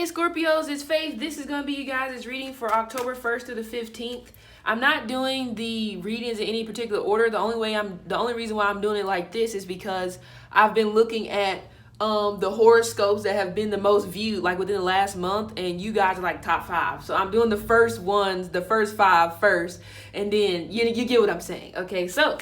Hey Scorpios, it's Faith. This is going to be you guys' reading for October 1st through the 15th. I'm not doing the readings in any particular order. The only reason why I'm doing it like this is because I've been looking at the horoscopes that have been the most viewed like within the last month, and you guys are like top 5. So I'm doing the first ones, the first 5 first, and then you get what I'm saying. Okay, so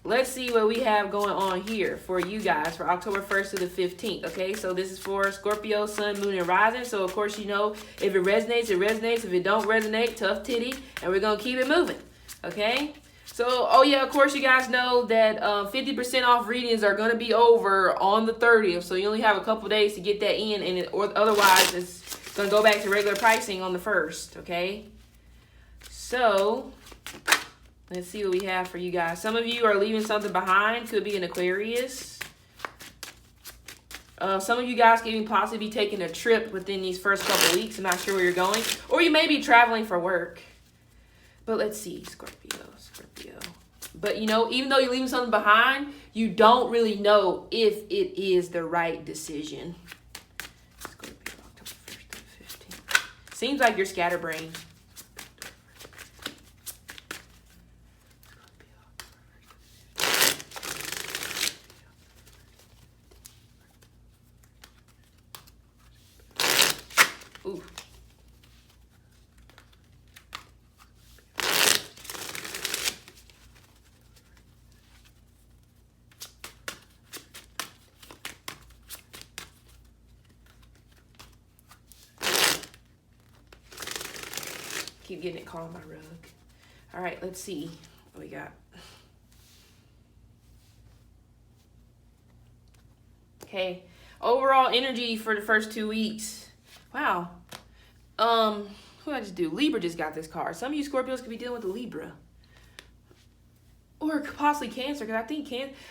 let's see what we have going on here for you guys for October 1st to the 15th. Okay, so this is for Scorpio, Sun, Moon, and Rising. So, of course, you know, if it resonates, it resonates. If it don't resonate, tough titty. And we're going to keep it moving. Okay? So, oh, yeah, of course, you guys know that 50% off readings are going to be over on the 30th. So, you only have a couple days to get that in. Or otherwise, it's going to go back to regular pricing on the 1st. Okay? So let's see what we have for you guys. Some of you are leaving something behind. Could be an Aquarius. Some of you guys could even possibly be taking a trip within these first couple of weeks. I'm not sure where you're going. Or you may be traveling for work. But let's see, Scorpio. But, you know, even though you're leaving something behind, you don't really know if it is the right decision. Scorpio, October 1st to the 15th. Seems like you're scatterbrained. Ooh. Keep getting it caught on my rug. All right, let's see what we got. Okay, overall energy for the first 2 weeks. Wow. Who did I just do? Libra just got this card. Some of you Scorpios could be dealing with a Libra. Or possibly Cancer, because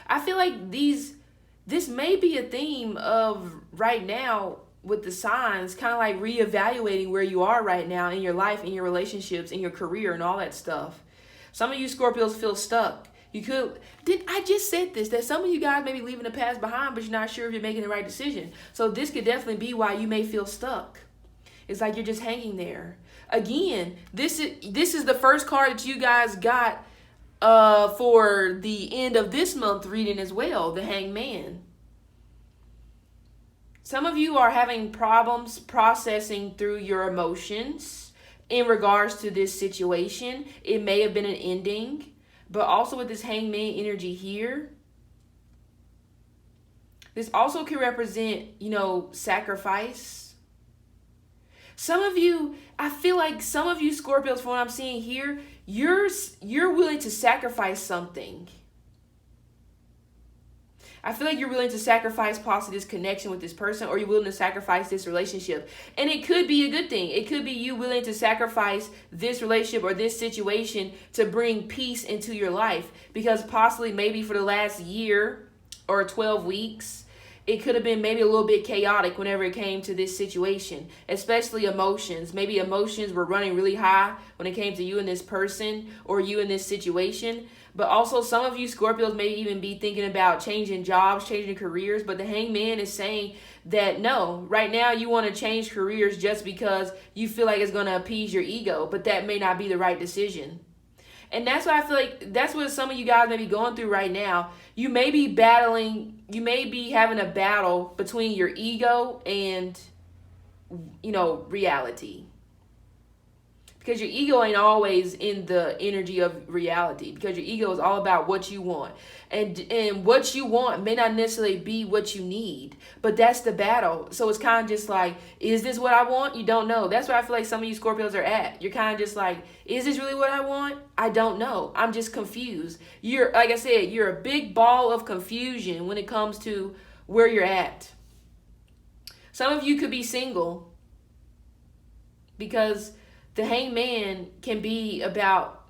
I feel like this may be a theme of right now with the signs, kind of like reevaluating where you are right now in your life, in your relationships, in your career, and all that stuff. Some of you Scorpios feel stuck. I just said this, that some of you guys may be leaving the past behind, but you're not sure if you're making the right decision. So this could definitely be why you may feel stuck. It's like you're just hanging there. Again, this is the first card that you guys got for the end of this month reading as well, the Hangman. Some of you are having problems processing through your emotions in regards to this situation. It may have been an ending. But also with this Hangman energy here, this also can represent, you know, sacrifice. Some of you, I feel like some of you Scorpios, from what I'm seeing here, you're willing to sacrifice something. I feel like you're willing to sacrifice possibly this connection with this person, or you're willing to sacrifice this relationship. And it could be a good thing. It could be you willing to sacrifice this relationship or this situation to bring peace into your life. Because possibly maybe for the last year or 12 weeks, it could have been maybe a little bit chaotic whenever it came to this situation, especially emotions. Maybe emotions were running really high when it came to you and this person or you in this situation. But also some of you Scorpios may even be thinking about changing jobs, changing careers. But the Hangman is saying that no, right now you want to change careers just because you feel like it's going to appease your ego. But that may not be the right decision. And that's why I feel like that's what some of you guys may be going through right now. You may be having a battle between your ego and, you know, reality. Because your ego ain't always in the energy of reality. Because your ego is all about what you want. And what you want may not necessarily be what you need. But that's the battle. So it's kind of just like, is this what I want? You don't know. That's where I feel like some of you Scorpios are at. You're kind of just like, is this really what I want? I don't know. I'm just confused. Like I said, you're a big ball of confusion when it comes to where you're at. Some of you could be single. Because the Hangman can be about,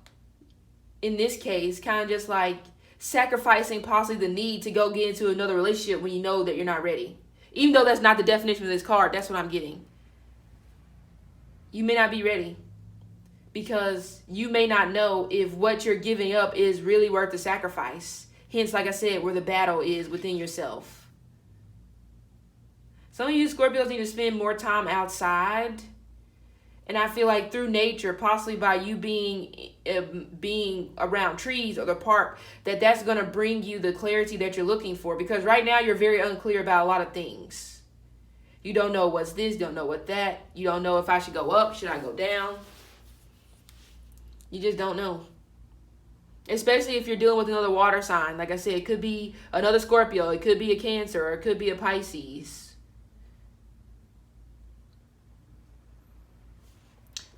in this case, kind of just like sacrificing possibly the need to go get into another relationship when you know that you're not ready. Even though that's not the definition of this card, that's what I'm getting. You may not be ready because you may not know if what you're giving up is really worth the sacrifice. Hence, like I said, where the battle is within yourself. Some of you Scorpios need to spend more time outside. And I feel like through nature, possibly by you being around trees or the park, that's going to bring you the clarity that you're looking for. Because right now you're very unclear about a lot of things. You don't know what's this, don't know what that. You don't know if I should go up, should I go down. You just don't know. Especially if you're dealing with another water sign. Like I said, it could be another Scorpio, it could be a Cancer, or it could be a Pisces.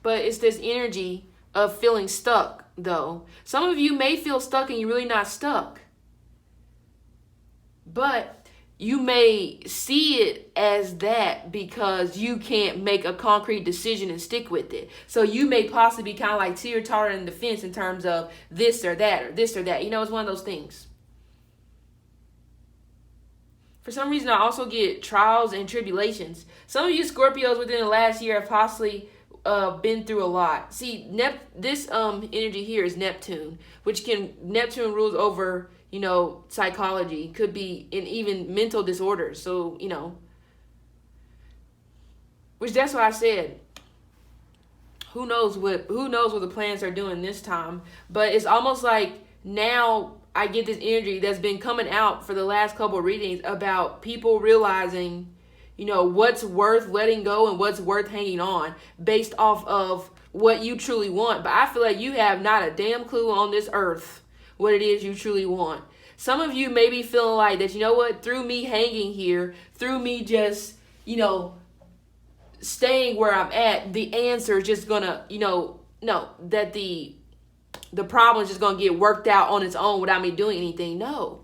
But it's this energy of feeling stuck, though. Some of you may feel stuck and you're really not stuck. But you may see it as that because you can't make a concrete decision and stick with it. So you may possibly be kind of like teeter-tottering the fence in terms of this or that or this or that. You know, it's one of those things. For some reason, I also get trials and tribulations. Some of you Scorpios within the last year have possibly been through a lot. See, this energy here is Neptune, Neptune rules over, psychology, could be in even mental disorders. So, which that's why I said, who knows what the planets are doing this time. But it's almost like now I get this energy that's been coming out for the last couple of readings about people realizing what's worth letting go and what's worth hanging on based off of what you truly want. But I feel like you have not a damn clue on this earth what it is you truly want. Some of you may be feeling like that, through me hanging here, through me just, staying where I'm at, the answer is just gonna, that the problem is just gonna get worked out on its own without me doing anything. No.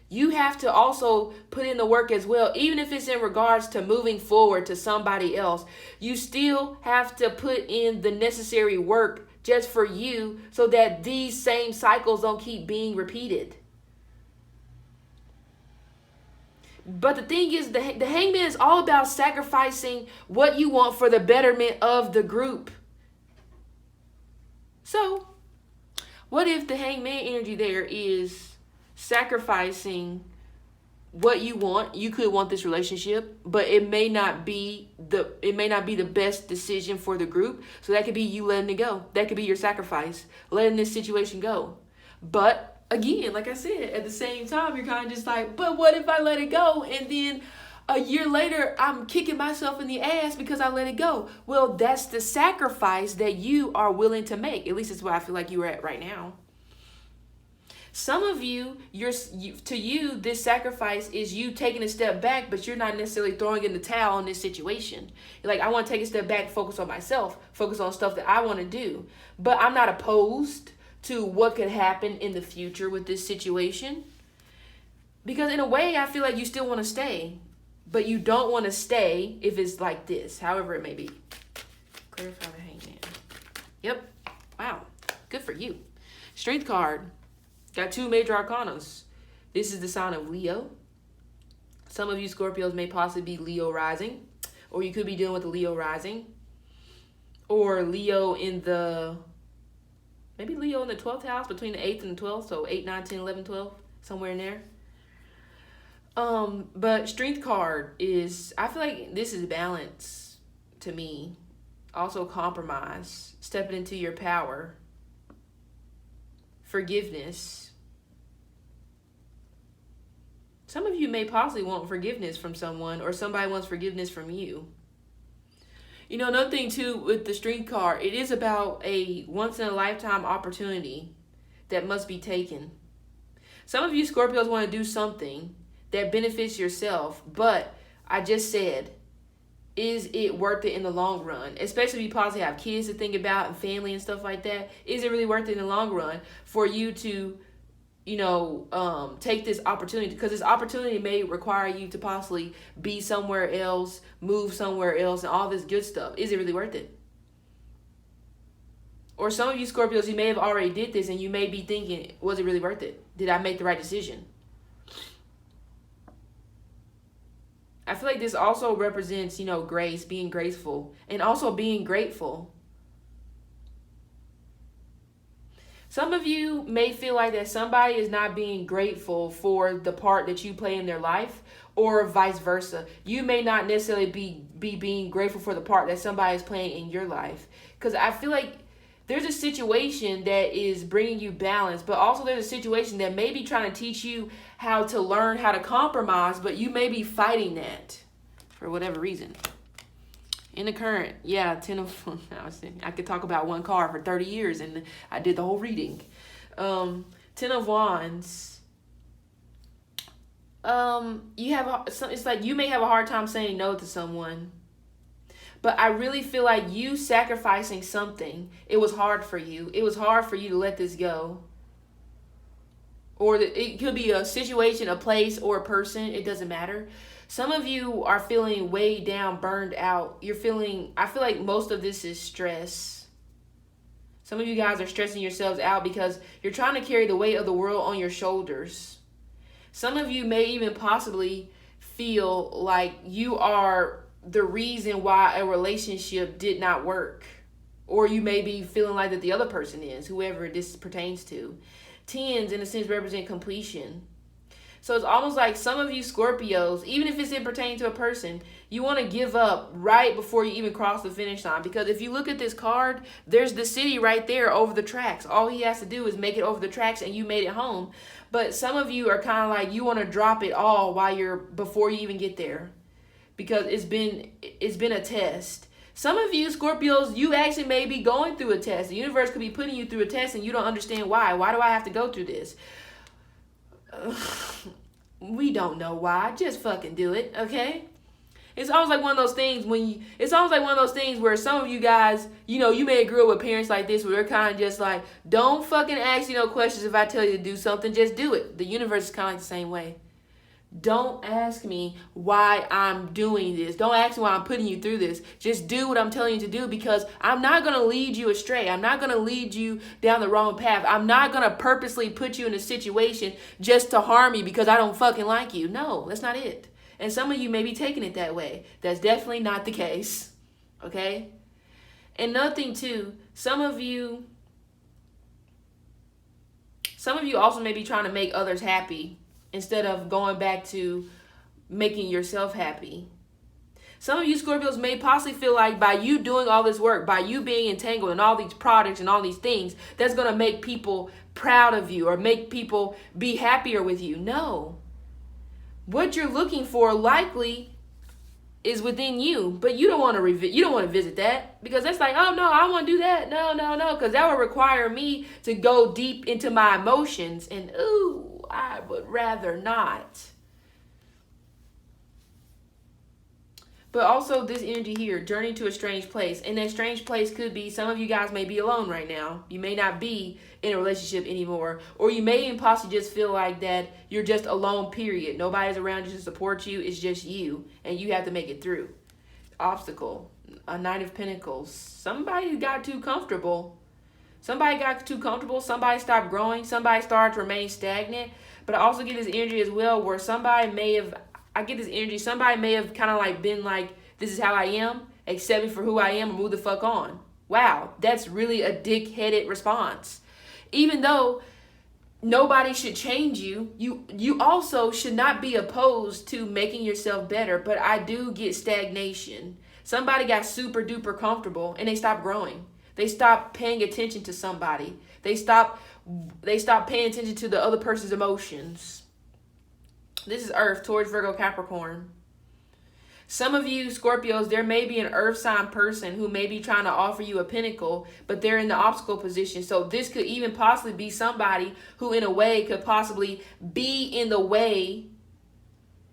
You have to also put in the work as well. Even if it's in regards to moving forward to somebody else, you still have to put in the necessary work just for you so that these same cycles don't keep being repeated. But the thing is, the hangman is all about sacrificing what you want for the betterment of the group. So, what if the hangman energy there is sacrificing what you want? You could want this relationship, but it may not be the best decision for the group. So that could be you letting it go. That could be your sacrifice, letting this situation go. But again, like I said, at the same time, you're kind of just like, but what if I let it go? And then a year later, I'm kicking myself in the ass because I let it go. Well, that's the sacrifice that you are willing to make. At least it's what I feel like you are at right now. Some of you, this sacrifice is you taking a step back, but you're not necessarily throwing in the towel on this situation. You're like, I want to take a step back, focus on myself, focus on stuff that I want to do. But I'm not opposed to what could happen in the future with this situation. Because in a way, I feel like you still want to stay, but you don't want to stay if it's like this, however it may be. Clarify the hangman. Yep. Wow. Good for you. Strength card. Got 2 major arcanas. This is the sign of Leo. Some of you Scorpios may possibly be Leo rising, or you could be dealing with a Leo rising, or Leo in the 12th house, between the 8th and the 12th, so 8, 9, 10, 11, 12, somewhere in there. But strength card is, I feel like this is balance to me. Also compromise, stepping into your power. Forgiveness. Some of you may possibly want forgiveness from someone, or somebody wants forgiveness from you. Another thing too with the strength card, it is about a once in a lifetime opportunity that must be taken. Some of you Scorpios want to do something that benefits yourself, but I just said, is it worth it in the long run? Especially if you possibly have kids to think about and family and stuff like that. Is it really worth it in the long run for you to, take this opportunity? Because this opportunity may require you to possibly be somewhere else, move somewhere else, and all this good stuff. Is it really worth it? Or some of you Scorpios, you may have already did this and you may be thinking, was it really worth it? Did I make the right decision? I feel like this also represents, grace, being graceful, and also being grateful. Some of you may feel like that somebody is not being grateful for the part that you play in their life, or vice versa. You may not necessarily be being grateful for the part that somebody is playing in your life. Because I feel like there's a situation that is bringing you balance, but also there's a situation that may be trying to teach you how to learn how to compromise, but you may be fighting that for whatever reason. In the current, yeah, 10 of, I could talk about one card for 30 years and I did the whole reading. 10 of Wands. It's like you may have a hard time saying no to someone, but I really feel like you sacrificing something, it was hard for you. It was hard for you to let this go. Or it could be a situation, a place, or a person. It doesn't matter. Some of you are feeling weighed down, burned out. I feel like most of this is stress. Some of you guys are stressing yourselves out because you're trying to carry the weight of the world on your shoulders. Some of you may even possibly feel like you are the reason why a relationship did not work. Or you may be feeling like that the other person is, whoever this pertains to. Tens, in a sense, represent completion. So it's almost like some of you Scorpios, even if it's pertaining to a person, you want to give up right before you even cross the finish line. Because if you look at this card, there's the city right there over the tracks. All he has to do is make it over the tracks and you made it home. But some of you are kind of like you want to drop it all before you even get there. Because it's been a test. Some of you Scorpios, you actually may be going through a test. The universe could be putting you through a test and you don't understand why. Why do I have to go through this? We don't know why. Just fucking do it, okay? It's almost like one of those things where some of you guys, you may grow up with parents like this where they're kind of just like, don't fucking ask no questions if I tell you to do something, just do it. The universe is kind of like the same way. Don't ask me why I'm doing this. Don't ask me why I'm putting you through this. Just do what I'm telling you to do, because I'm not going to lead you astray. I'm not going to lead you down the wrong path. I'm not going to purposely put you in a situation just to harm you because I don't fucking like you. No, that's not it. And some of you may be taking it that way. That's definitely not the case. Okay? And another thing too, some of you also may be trying to make others happy instead of going back to making yourself happy. Some of you Scorpios may possibly feel like by you doing all this work, by you being entangled in all these products and all these things, that's going to make people proud of you or make people be happier with you. No. What you're looking for likely is within you, but you don't want to visit that, because that's like, oh no, I want to do that. No, because that would require me to go deep into my emotions, and ooh, I would rather not. But also this energy here, journey to a strange place. And that strange place could be, some of you guys may be alone right now. You may not be in a relationship anymore. Or you may even possibly just feel like that you're just alone, period. Nobody's around you to support you. It's just you. And you have to make it through. Obstacle. A Knight of Pentacles. Somebody got too comfortable. Somebody stopped growing. Somebody started to remain stagnant. But I also get this energy as well where somebody may have kind of like been like, this is how I am, accept me for who I am and move the fuck on. Wow, that's really a dick-headed response. Even though nobody should change you, you also should not be opposed to making yourself better. But I do get stagnation. Somebody got super duper comfortable and they stopped growing. They stopped paying attention to somebody. They stopped paying attention to the other person's emotions. This is Earth, Taurus, Virgo, Capricorn. Some of you Scorpios, there may be an earth sign person who may be trying to offer you a pinnacle, but they're in the obstacle position. So this could even possibly be somebody who in a way could possibly be in the way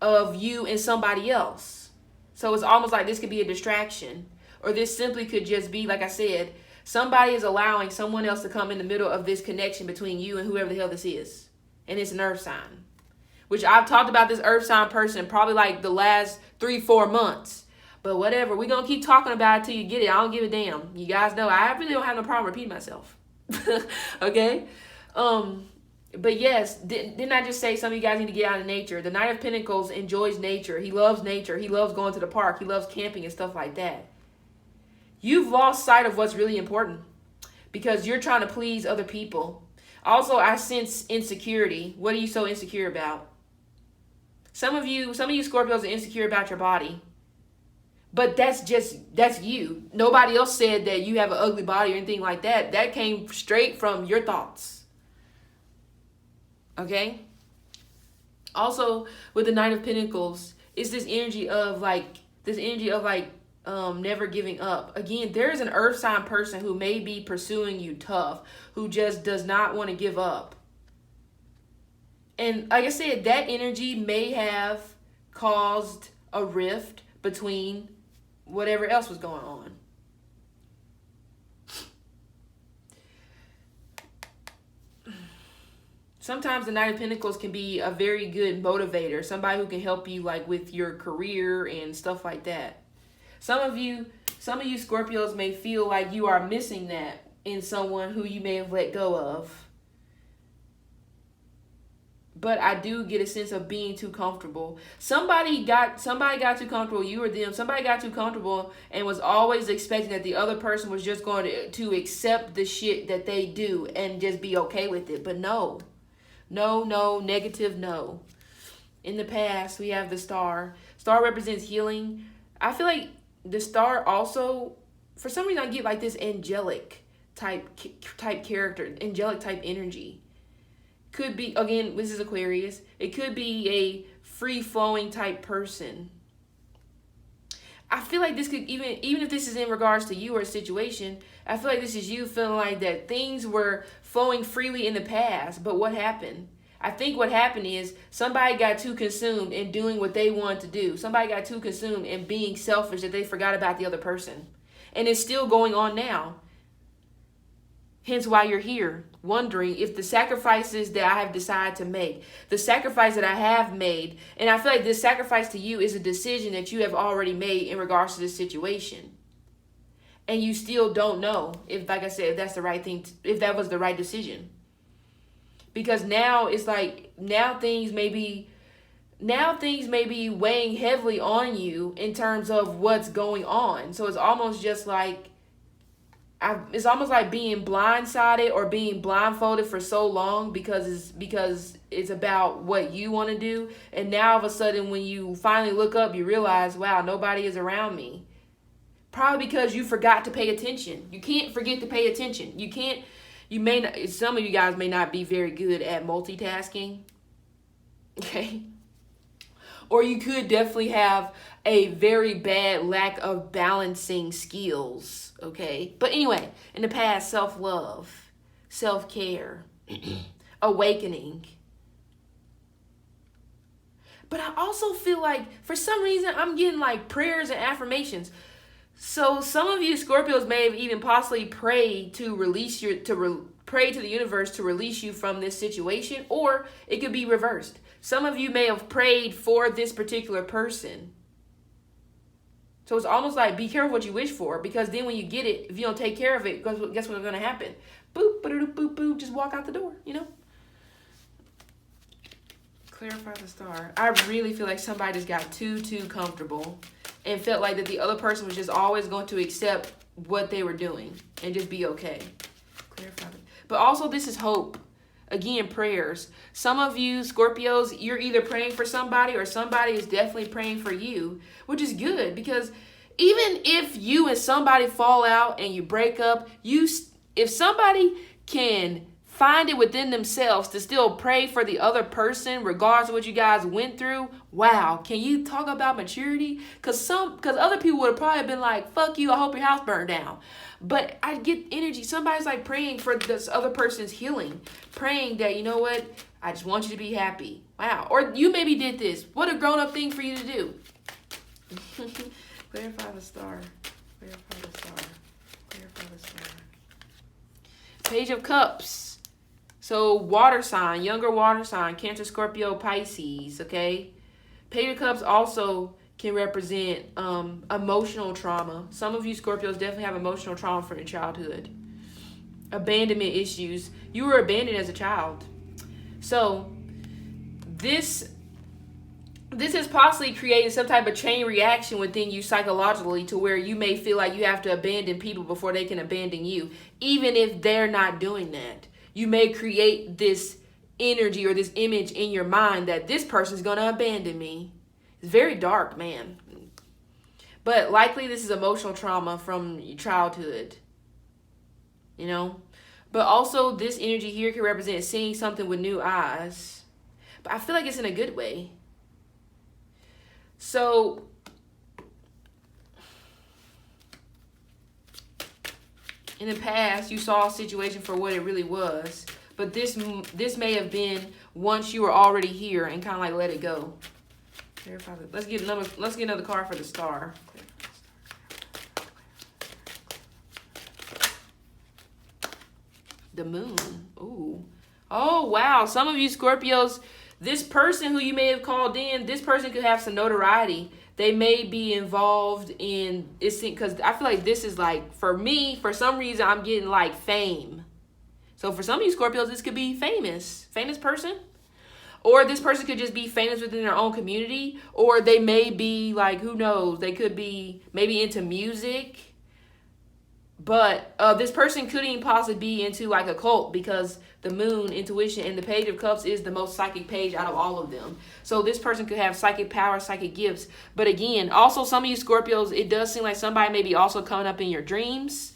of you and somebody else. So it's almost like this could be a distraction. Or this simply could just be, like I said, somebody is allowing someone else to come in the middle of this connection between you and whoever the hell this is. And it's an earth sign. Which I've talked about this earth sign person probably like the last 3-4 months. But whatever. We're going to keep talking about it till you get it. I don't give a damn. You guys know I really don't have no problem repeating myself. Okay? But yes, didn't I just say some of you guys need to get out of nature? The Knight of Pentacles enjoys nature. He loves nature. He loves going to the park. He loves camping and stuff like that. You've lost sight of what's really important because you're trying to please other people. Also, I sense insecurity. What are you so insecure about? Some of you Scorpios are insecure about your body. But that's you. Nobody else said that you have an ugly body or anything like that. That came straight from your thoughts. Okay? Also, with the Knight of Pentacles, it's this energy of never giving up. Again, there is an earth sign person who may be pursuing you tough, who just does not want to give up. And like I said, that energy may have caused a rift between whatever else was going on. Sometimes the Knight of Pentacles can be a very good motivator, somebody who can help you like with your career and stuff like that. Some of you Scorpios may feel like you are missing that in someone who you may have let go of. But I do get a sense of being too comfortable. Somebody got too comfortable, you or them. Somebody got too comfortable and was always expecting that the other person was just going to accept the shit that they do and just be okay with it. But no, negative no. In the past, we have the Star. Star represents healing. I feel like the Star also, for some reason, I get like this angelic type character, angelic type energy. Could be, again, this is Aquarius. It could be a free-flowing type person. I feel like this could, even if this is in regards to you or a situation, I feel like this is you feeling like that things were flowing freely in the past. But what happened? I think what happened is somebody got too consumed in doing what they wanted to do. Somebody got too consumed in being selfish that they forgot about the other person. And it's still going on now. Hence why you're here, wondering if the sacrifices that I have decided to make, the sacrifice that I have made, and I feel like this sacrifice to you is a decision that you have already made in regards to this situation. And you still don't know if, like I said, if that's the right thing, if that was the right decision. Because now it's like, now things may be weighing heavily on you in terms of what's going on. So it's almost just like, it's almost like being blindsided or being blindfolded for so long because it's about what you want to do. And now all of a sudden when you finally look up, you realize, wow, nobody is around me. Probably because you forgot to pay attention. You can't forget to pay attention. Some of you guys may not be very good at multitasking. Okay. Or you could definitely have a very bad lack of balancing skills. Okay. But anyway, in the past, self-love, self-care, awakening. But I also feel like for some reason I'm getting like prayers and affirmations. So some of you Scorpios may have even possibly prayed to release pray to the universe to release you from this situation, or it could be reversed. Some of you may have prayed for this particular person. So it's almost like be careful what you wish for, because then when you get it, if you don't take care of it, guess what's going to happen? Boop, boop, boop, boop, just walk out the door, you know? Clarify the Star. I really feel like somebody just got too comfortable and felt like that the other person was just always going to accept what they were doing and just be okay. Clarify the, but also this is hope. Again, prayers. Some of you Scorpios, you're either praying for somebody or somebody is definitely praying for you, which is good, because even if you and somebody fall out and you break up, if somebody can find it within themselves to still pray for the other person regardless of what you guys went through, wow, can you talk about maturity? Because other people would have probably been like, fuck you, I hope your house burned down. But I get energy. Somebody's like praying for this other person's healing, praying that, you know what, I just want you to be happy. Wow. Or you maybe did this. What a grown-up thing for you to do. Clarify the Star. Clarify the Star. Clarify the Star. Page of Cups. So water sign, younger water sign, Cancer, Scorpio, Pisces, okay? Page of Cups also can represent emotional trauma. Some of you Scorpios definitely have emotional trauma from your childhood. Abandonment issues. You were abandoned as a child. So this is possibly creating some type of chain reaction within you psychologically to where you may feel like you have to abandon people before they can abandon you, even if they're not doing that. you may create this energy or this image in your mind that this person's going to abandon me. It's very dark, man. But likely this is emotional trauma from your childhood, you know. But also this energy here can represent seeing something with new eyes. But I feel like it's in a good way. So in the past, you saw a situation for what it really was. But this may have been once you were already here and kind of like let it go. Let's get another card for the star. The moon. Ooh. Oh, wow. Some of you Scorpios, this person who you may have called in, this person could have some notoriety. They may be involved in, because I feel like this is like, for me, for some reason, I'm getting like fame. So for some of you Scorpios, this could be famous person. Or this person could just be famous within their own community. Or they may be like, who knows, they could be maybe into music. But this person couldn't even possibly be into like a cult, because the moon, intuition, and the Page of Cups is the most psychic page out of all of them. So this person could have psychic power, psychic gifts. But again, also some of you Scorpios, it does seem like somebody may be also coming up in your dreams.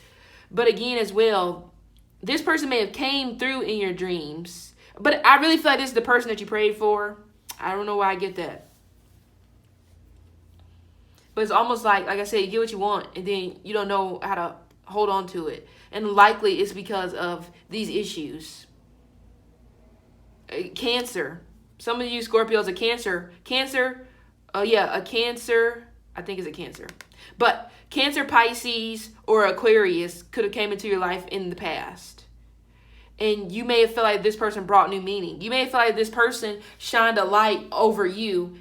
But again, as well, this person may have came through in your dreams. But I really feel like this is the person that you prayed for. I don't know why I get that. But it's almost like I said, you get what you want, and then you don't know how to hold on to it. And likely it's because of these issues. Cancer. Some of you Scorpios are Cancer. A Cancer. I think it's a Cancer. But Cancer, Pisces, or Aquarius could have came into your life in the past. And you may have felt like this person brought new meaning. You may have felt like this person shined a light over you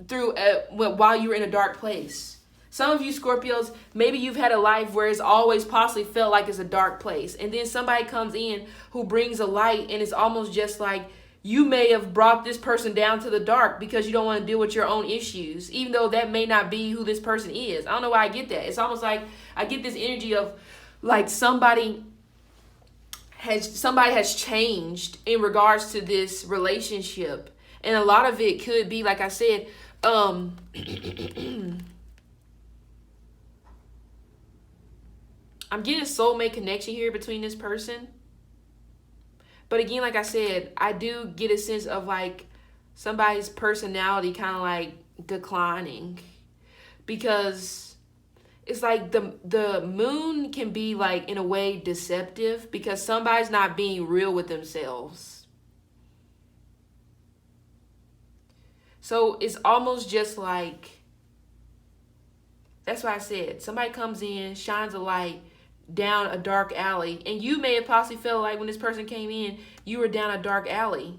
through while you were in a dark place. Some of you Scorpios, maybe you've had a life where it's always possibly felt like it's a dark place. And then somebody comes in who brings a light, and it's almost just like you may have brought this person down to the dark because you don't want to deal with your own issues, even though that may not be who this person is. I don't know why I get that. It's almost like I get this energy of like somebody has changed in regards to this relationship. And a lot of it could be, like I said, I'm getting a soulmate connection here between this person. But again, like I said, I do get a sense of like somebody's personality kind of like declining, because it's like the moon can be like in a way deceptive, because somebody's not being real with themselves. So it's almost just like, that's why I said, somebody comes in, shines a light down a dark alley, and you may have possibly felt like when this person came in, you were down a dark alley.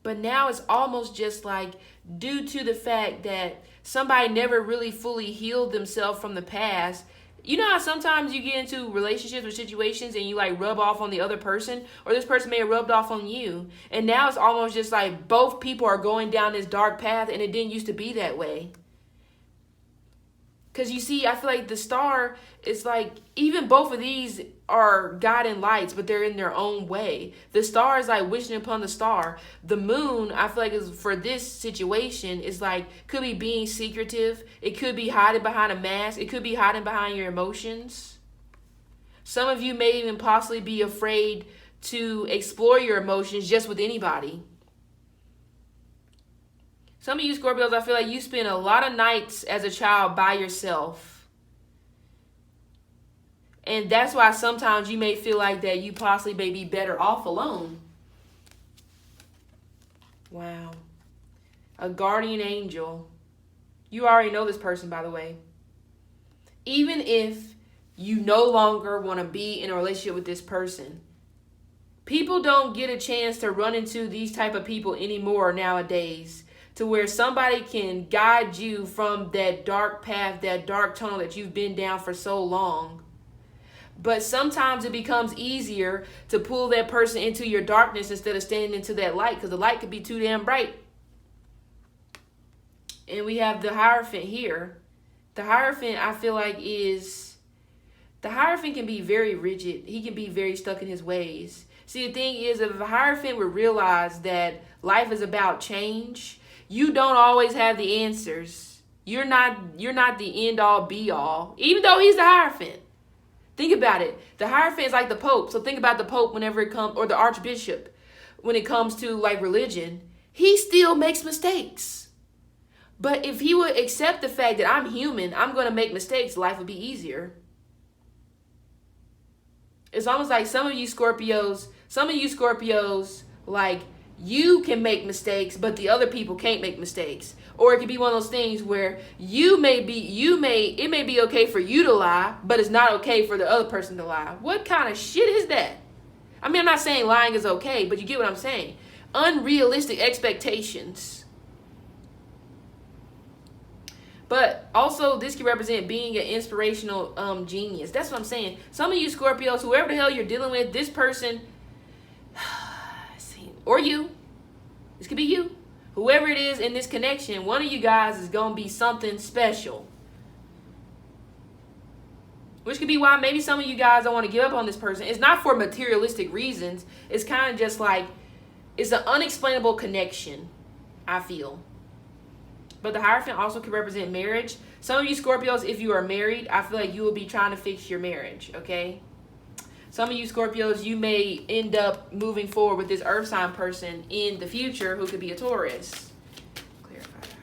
But now it's almost just like, due to the fact that somebody never really fully healed themselves from the past. You know how sometimes you get into relationships or situations and you like rub off on the other person, or this person may have rubbed off on you. And now it's almost just like both people are going down this dark path, and it didn't used to be that way. Because you see, I feel like the star, it's like, even both of these are guiding lights, but they're in their own way. The star is like wishing upon the star. The moon, I feel like, is for this situation, is like, could be being secretive. It could be hiding behind a mask. It could be hiding behind your emotions. Some of you may even possibly be afraid to explore your emotions just with anybody. Some of you Scorpios, I feel like you spend a lot of nights as a child by yourself. And that's why sometimes you may feel like that you possibly may be better off alone. Wow. A guardian angel. You already know this person, by the way. Even if you no longer want to be in a relationship with this person, people don't get a chance to run into these type of people anymore nowadays, to where somebody can guide you from that dark path, that dark tunnel that you've been down for so long. But sometimes it becomes easier to pull that person into your darkness instead of standing into that light, because the light could be too damn bright. And we have the Hierophant here. The Hierophant, I feel like, the Hierophant can be very rigid. He can be very stuck in his ways. See, the thing is, if a Hierophant would realize that life is about change, you don't always have the answers. You're not the end all be all, even though he's the Hierophant. Think about it. The Hierophant is like the Pope. So think about the Pope whenever it comes, or the Archbishop, when it comes to like religion, he still makes mistakes. But if he would accept the fact that I'm human, I'm going to make mistakes, life would be easier. It's almost like some of you Scorpios, like, you can make mistakes, but the other people can't make mistakes. Or it could be one of those things where it may be okay for you to lie, but it's not okay for the other person to lie. What kind of shit is that? I mean, I'm not saying lying is okay, but you get what I'm saying. Unrealistic expectations. But also, this can represent being an inspirational genius. That's what I'm saying. Some of you Scorpios, whoever the hell you're dealing with, this person, or you, this could be you. Whoever it is in this connection, one of you guys is going to be something special. Which could be why maybe some of you guys don't want to give up on this person. It's not for materialistic reasons. It's kind of just like, it's an unexplainable connection, I feel. But the Hierophant also could represent marriage. Some of you Scorpios, if you are married, I feel like you will be trying to fix your marriage, okay? Some of you Scorpios, you may end up moving forward with this earth sign person in the future who could be a Taurus. Clarify that.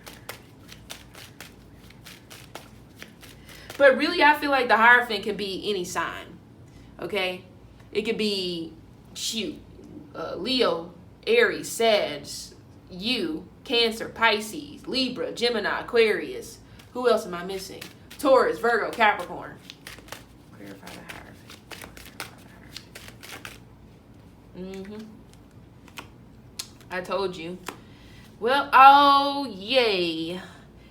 But really, I feel like the Hierophant can be any sign, okay? It could be, Leo, Aries, Sag, you, Cancer, Pisces, Libra, Gemini, Aquarius. Who else am I missing? Taurus, Virgo, Capricorn. Clarify the Hierophant. I told you. Well, oh yay.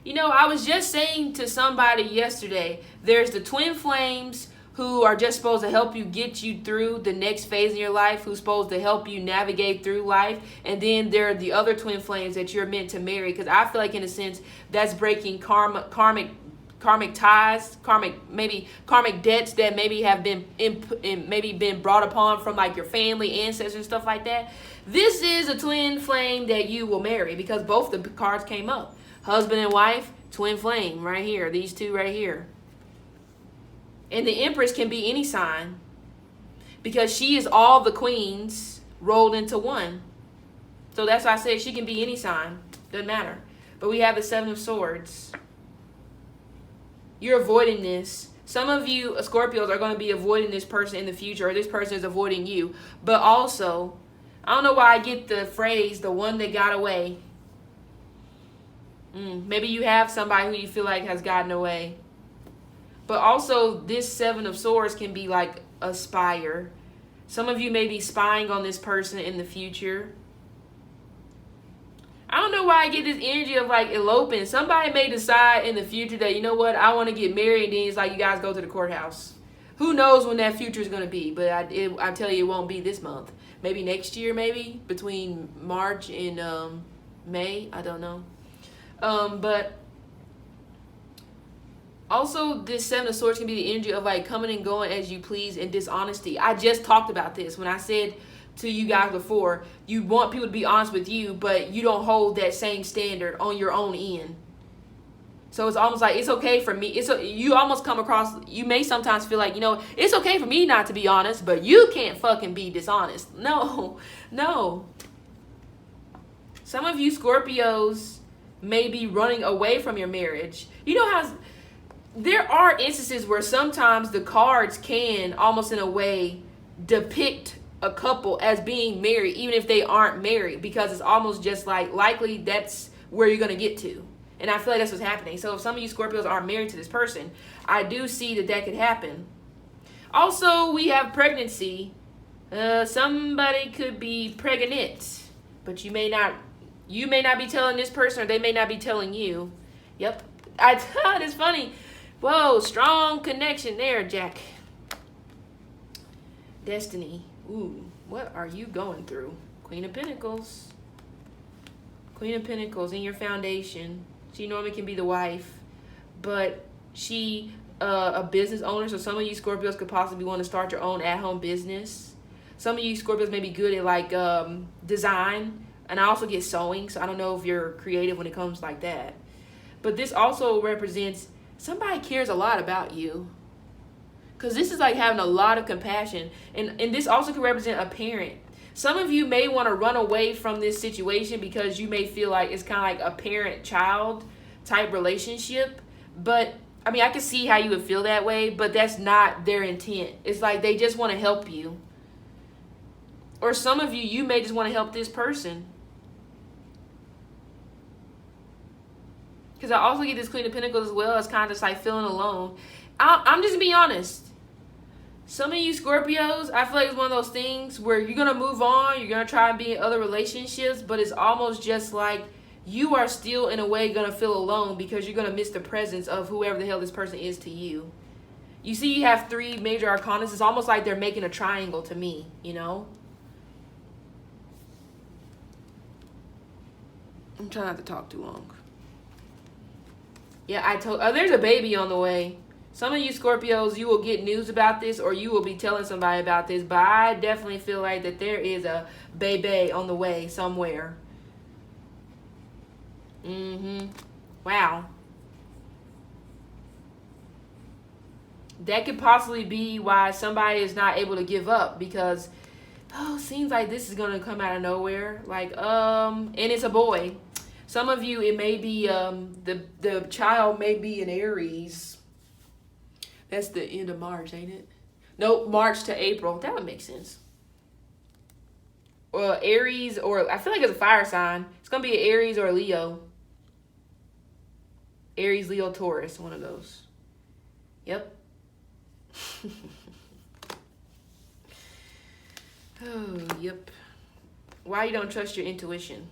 You know, I was just saying to somebody yesterday, there's the twin flames who are just supposed to help you get you through the next phase in your life, who's supposed to help you navigate through life. And then there are the other twin flames that you're meant to marry. Because I feel like, in a sense, that's breaking karmic ties, karmic debts that maybe have been brought upon from like your family, ancestors, stuff like that. This is a twin flame that you will marry, because both the cards came up. Husband and wife, twin flame right here. These two right here. And the Empress can be any sign, because she is all the queens rolled into one. So that's why I said she can be any sign. Doesn't matter. But we have the Seven of Swords. You're avoiding this. Some of you Scorpios are going to be avoiding this person in the future, or this person is avoiding you. But also, I don't know why I get the phrase, the one that got away. Maybe you have somebody who you feel like has gotten away. But also, this Seven of Swords can be like a spire. Some of you may be spying on this person in the future. I don't know why I get this energy of like eloping. Somebody may decide in the future that, you know what, I want to get married. And then it's like you guys go to the courthouse. Who knows when that future is going to be. But I tell you, it won't be this month. Maybe next year, maybe. Between March and May. I don't know. But also, this Seven of Swords can be the energy of like coming and going as you please and dishonesty. I just talked about this when I said to you guys before, you want people to be honest with you, but you don't hold that same standard on your own end. So it's almost like, it's okay for me. You almost come across, you may sometimes feel like, you know, it's okay for me not to be honest, but you can't fucking be dishonest. No. Some of you Scorpios may be running away from your marriage. You know how there are instances where sometimes the cards can almost in a way depict a couple as being married, even if they aren't married, because it's almost just like likely that's where you're going to get to. And I feel like that's what's happening. So if some of you Scorpios are married to this person, I do see that could happen. Also, we have pregnancy. Somebody could be pregnant, but you may not be telling this person, or they may not be telling you. Yep. It's funny. Whoa, strong connection there, Jack. Destiny. Ooh, what are you going through? Queen of Pentacles. Queen of Pentacles in your foundation. She normally can be the wife, but she a business owner. So some of you Scorpios could possibly want to start your own at-home business. Some of you Scorpios may be good at like design, and I also get sewing, so I don't know if you're creative when it comes like that. But this also represents somebody cares a lot about you. Because this is like having a lot of compassion. And this also could represent a parent. Some of you may want to run away from this situation because you may feel like it's kind of like a parent-child type relationship. But, I mean, I can see how you would feel that way, but that's not their intent. It's like they just want to help you. Or some of you, you may just want to help this person. Because I also get this Queen of Pentacles as well as kind of just like feeling alone. I'm just being honest. Some of you Scorpios, I feel like it's one of those things where you're going to move on. You're going to try and be in other relationships. But it's almost just like you are still in a way going to feel alone because you're going to miss the presence of whoever the hell this person is to you. You see you have 3 major arcana. It's almost like they're making a triangle to me, you know. I'm trying not to talk too long. Yeah, there's a baby on the way. Some of you Scorpios, you will get news about this or you will be telling somebody about this. But I definitely feel like that there is a baby on the way somewhere. Wow. That could possibly be why somebody is not able to give up. Because, seems like this is going to come out of nowhere. Like, and it's a boy. Some of you, it may be, the child may be in Aries. That's the end of March, ain't it? Nope, March to April. That would make sense. Well, Aries, or I feel like it's a fire sign. It's going to be an Aries or a Leo. Aries, Leo, Taurus, one of those. Yep. Oh, yep. Why you don't trust your intuition?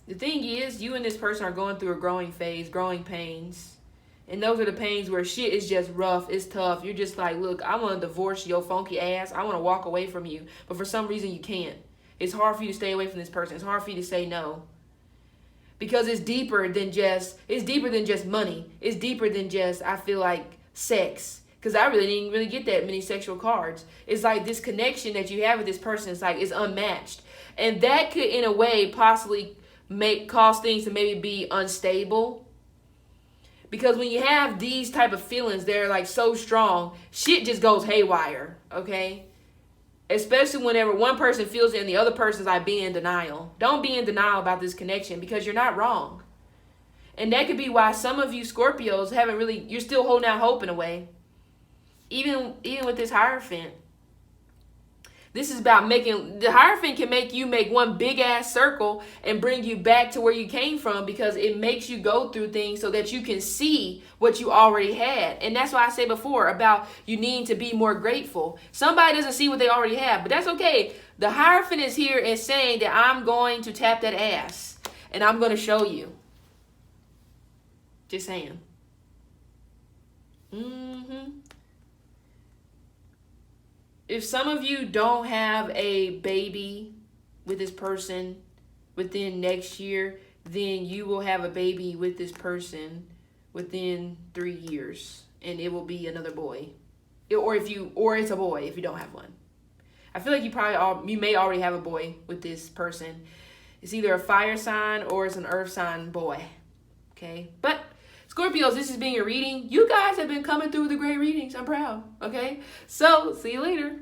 The thing is, you and this person are going through a growing phase, growing pains. And those are the pains where shit is just rough. It's tough. You're just like, look, I want to divorce your funky ass. I want to walk away from you. But for some reason, you can't. It's hard for you to stay away from this person. It's hard for you to say no. Because it's deeper than just money. It's deeper than just, I feel like, sex. Because I really didn't really get that many sexual cards. It's like this connection that you have with this person is like, it's unmatched. And that could, in a way, possibly cause things to maybe be unstable. Because when you have these type of feelings, they're like so strong, shit just goes haywire, okay? Especially whenever one person feels it and the other person's like being in denial. Don't be in denial about this connection because you're not wrong. And that could be why some of you Scorpios you're still holding out hope in a way. Even with this Hierophant. This is about the Hierophant can make you make one big ass circle and bring you back to where you came from because it makes you go through things so that you can see what you already had. And that's why I said before about you needing to be more grateful. Somebody doesn't see what they already have, but that's okay. The Hierophant is here and saying that I'm going to tap that ass and I'm going to show you. Just saying. If some of you don't have a baby with this person within next year, then you will have a baby with this person within 3 years. And it will be another boy. Or it's a boy if you don't have one. I feel like you may already have a boy with this person. It's either a fire sign or it's an earth sign boy. Okay? But Scorpios, this has been your reading. You guys have been coming through the great readings. I'm proud. Okay? So, see you later.